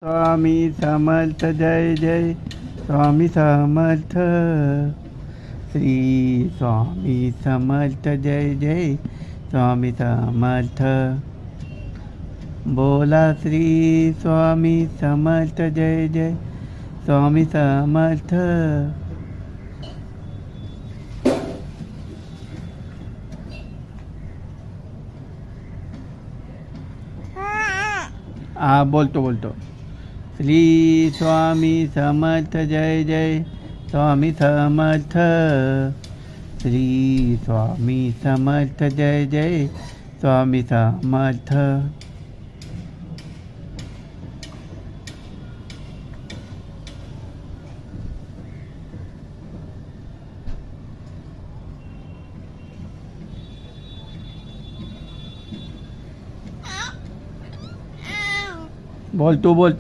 स्वामी समर्थ जय जय स्वामी समर्थ श्री स्वामी समर्थ जय जय स्वामी समर्थ बोला श्री स्वामी समर्थ जय जय स्वामी समर्थ. बोलतो श्री स्वामी समर्थ जय जय स्वामी समर्थ श्री स्वामी समर्थ जय जय स्वामी समर्थ. बोल तू बोल.